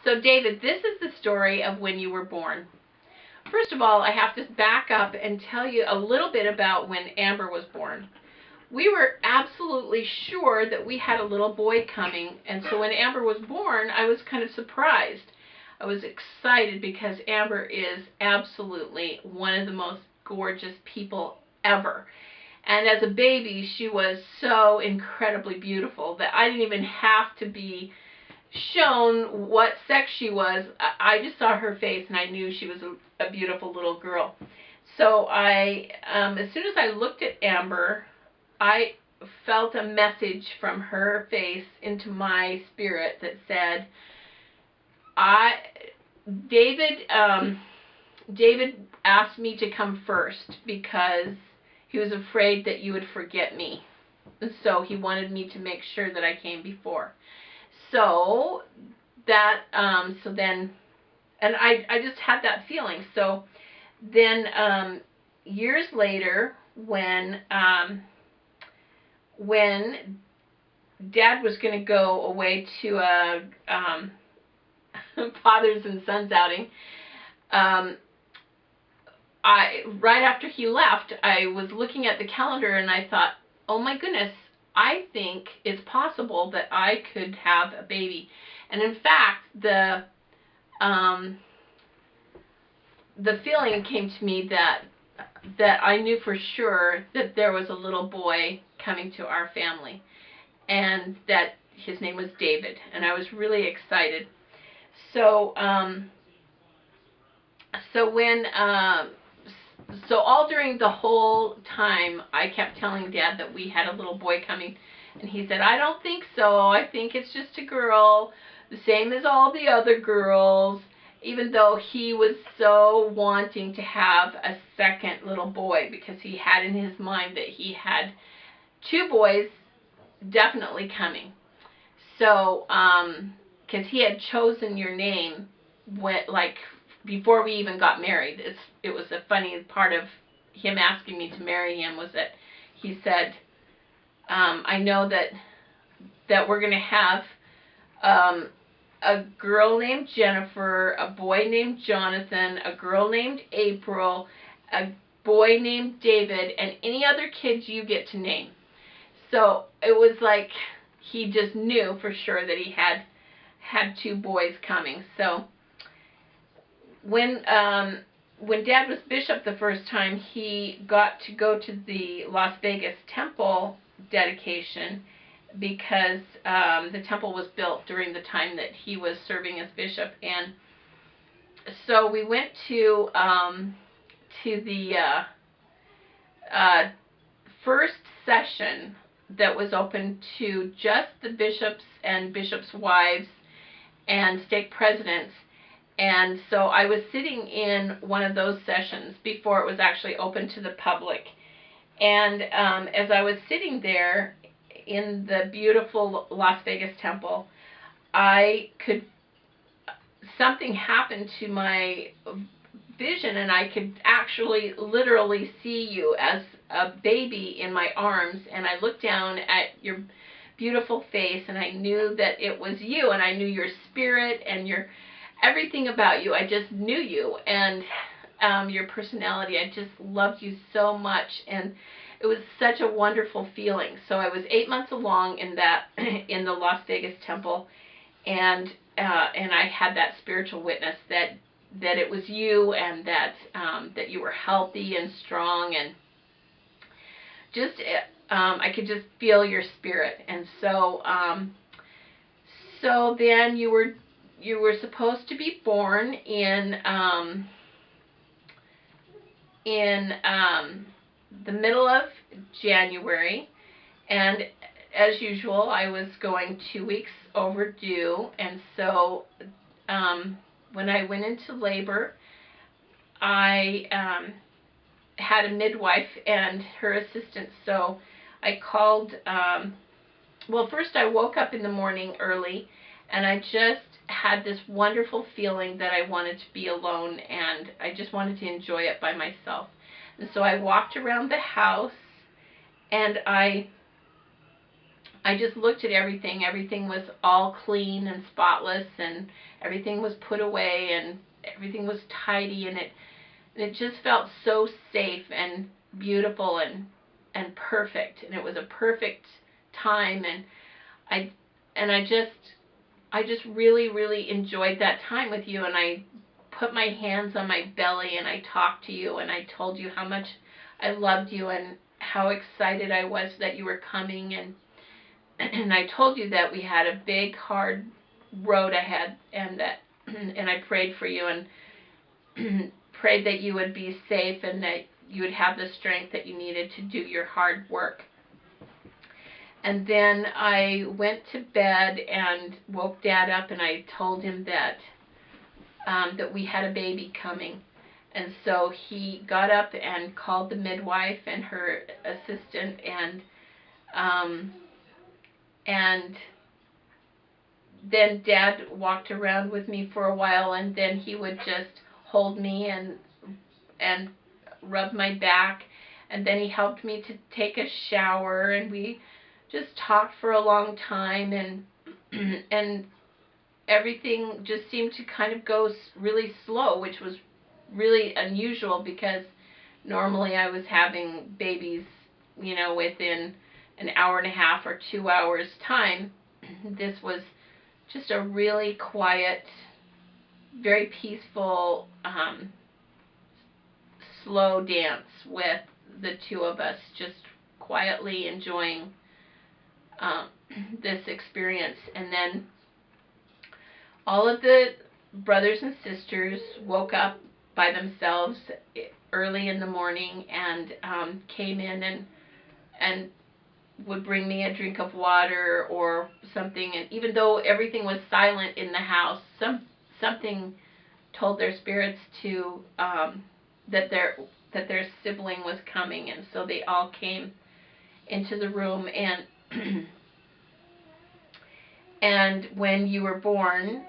So David, this is the story of when you were born. First of all, I have to back up and tell you a little bit about when Amber was born. We were absolutely sure that we had a little boy coming, and so when Amber was born, I was kind of surprised. I was excited because Amber is absolutely one of the most gorgeous people ever. And as a baby, she was so incredibly beautiful that I didn't even have to be shown what sex she was. I just saw her face and I knew she was a beautiful little girl. So as soon as I looked at Amber, I felt a message from her face into my spirit that said, David, David asked me to come first because he was afraid that you would forget me. So he wanted me to make sure that I came before. So that, so then, and I just had that feeling. So then, years later, when Dad was going to go away to a fathers and sons outing, right after he left, I was looking at the calendar and I thought, oh my goodness, I think it's possible that I could have a baby. And in fact, the feeling came to me that I knew for sure that there was a little boy coming to our family, and that his name was David, and I was really excited. So so all during the whole time, I kept telling Dad that we had a little boy coming, and he said, I don't think so. I think it's just a girl, the same as all the other girls, even though he was so wanting to have a second little boy because he had in his mind that he had two boys definitely coming. So, because he had chosen your name before we even got married. It was a funny part of him asking me to marry him was that he said, I know that we're going to have a girl named Jennifer, a boy named Jonathan, a girl named April, a boy named David, and any other kids you get to name. So it was like he just knew for sure that he had two boys coming. So when Dad was bishop the first time, he got to go to the Las Vegas temple dedication because the temple was built during the time that he was serving as bishop. And so we went to the first session that was open to just the bishops and bishops' wives and stake presidents. And so I was sitting in one of those sessions before it was actually open to the public. And as I was sitting there in the beautiful Las Vegas temple, something happened to my vision, and I could actually literally see you as a baby in my arms, and I looked down at your beautiful face, and I knew that it was you, and I knew your spirit and your everything about you. I just knew you, and your personality. I just loved you so much, and it was such a wonderful feeling. So I was 8 months along in that in the Las Vegas temple, and I had that spiritual witness that it was you, and that you were healthy and strong, and just I could just feel your spirit. And so so then you were supposed to be born in the middle of January, and as usual, I was going 2 weeks overdue, and so when I went into labor, I had a midwife and her assistant, so I called, well, first I woke up in the morning early, and I just had this wonderful feeling that I wanted to be alone, and I just wanted to enjoy it by myself. And so I walked around the house, and I I just looked at everything. Everything was all clean and spotless, and everything was put away, and everything was tidy, and it just felt so safe and beautiful and perfect. And it was a perfect time, and I and I just really, really enjoyed that time with you, and I put my hands on my belly and I talked to you and I told you how much I loved you and how excited I was that you were coming, and I told you that we had a big hard road ahead, and that and I prayed for you and prayed that you would be safe and that you would have the strength that you needed to do your hard work. And then I went to bed and woke Dad up, and I told him that that we had a baby coming. And so he got up and called the midwife and her assistant, and then Dad walked around with me for a while, and then he would just hold me and rub my back, and then he helped me to take a shower, and we just talked for a long time, and and everything just seemed to kind of go really slow, which was really unusual because normally I was having babies, within an hour and a half or 2 hours time. This was just a really quiet, very peaceful, slow dance with the two of us, just quietly enjoying this experience. And then all of the brothers and sisters woke up by themselves early in the morning and came in and would bring me a drink of water or something. And even though everything was silent in the house, something told their spirits to that their sibling was coming, and so they all came into the room. And and when you were born,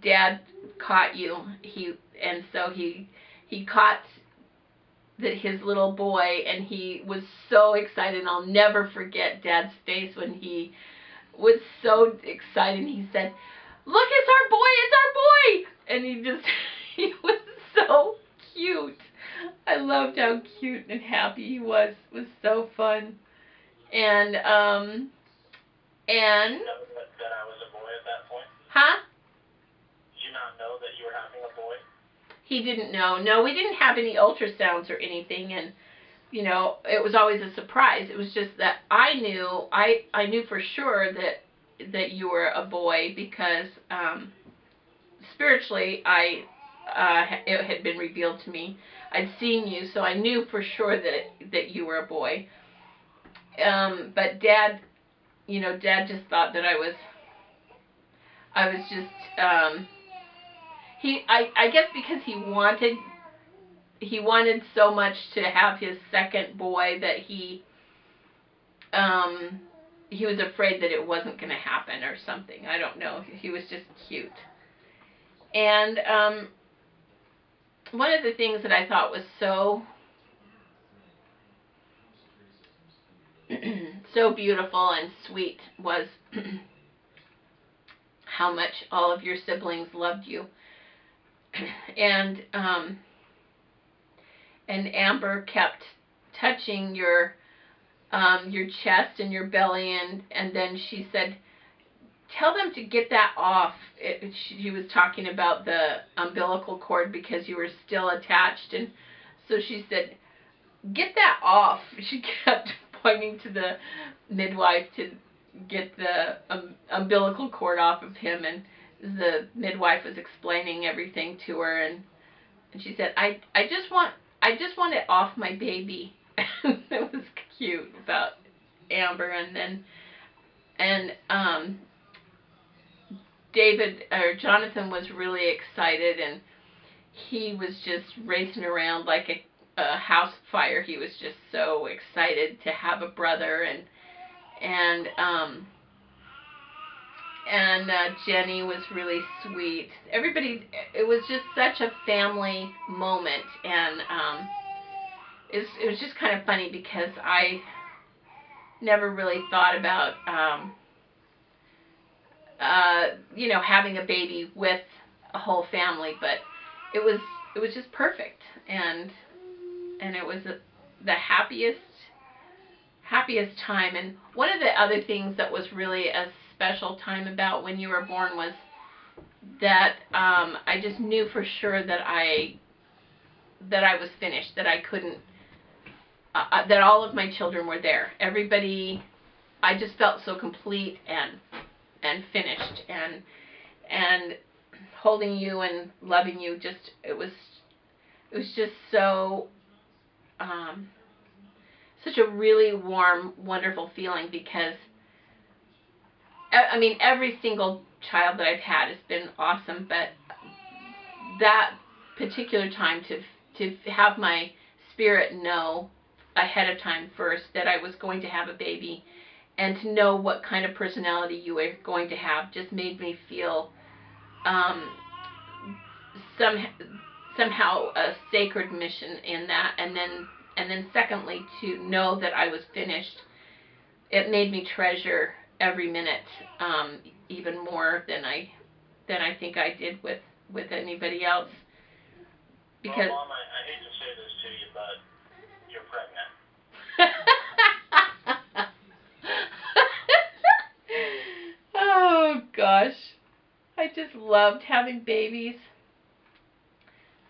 Dad caught you. So he caught his little boy, and he was so excited. And I'll never forget Dad's face when he was so excited. He said, "Look, it's our boy! It's our boy!" And he was so cute. I loved how cute and happy he was. It was so fun. And Did you know that I was a boy at that point? Huh? Did you not know that you were having a boy? He didn't know. No, we didn't have any ultrasounds or anything, and it was always a surprise. It was just that I knew for sure that you were a boy because spiritually it had been revealed to me. I'd seen you, so I knew for sure that you were a boy. But Dad just thought that I was just I guess because he wanted so much to have his second boy that he was afraid that it wasn't going to happen or something. I don't know. He was just cute. And one of the things that I thought was so so beautiful and sweet was how much all of your siblings loved you. And Amber kept touching your chest and your belly, and then she said, "Tell them to get that off." She was talking about the umbilical cord because you were still attached, and so she said, "Get that off." She kept pointing to the midwife to get the umbilical cord off of him, and the midwife was explaining everything to her, and she said, I just want it off my baby." It was cute about Amber. And then Jonathan was really excited, and he was just racing around like a house fire. He was just so excited to have a brother, and Jenny was really sweet. Everybody, it was just such a family moment, and it was just kind of funny because never really thought about, having a baby with a whole family, but it was just perfect, and it was the happiest time. And one of the other things that was really a special time about when you were born was that I just knew for sure that I was finished, that I couldn't, that all of my children were there. Everybody, I just felt so complete and finished, and holding you and loving you, just it was just so such a really warm, wonderful feeling, because I mean, every single child that I've had has been awesome, but that particular time, to have my spirit know ahead of time first that I was going to have a baby, and to know what kind of personality you were going to have, just made me feel somehow a sacred mission in that. And then secondly, to know that I was finished, it made me treasure every minute, even more than I think I did with anybody else. Because well, Mom, I hate to say this to you, but you're pregnant. Oh gosh, I just loved having babies.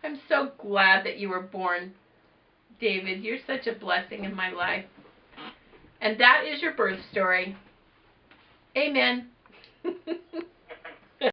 I'm so glad that you were born, David. You're such a blessing in my life. And that is your birth story. Amen.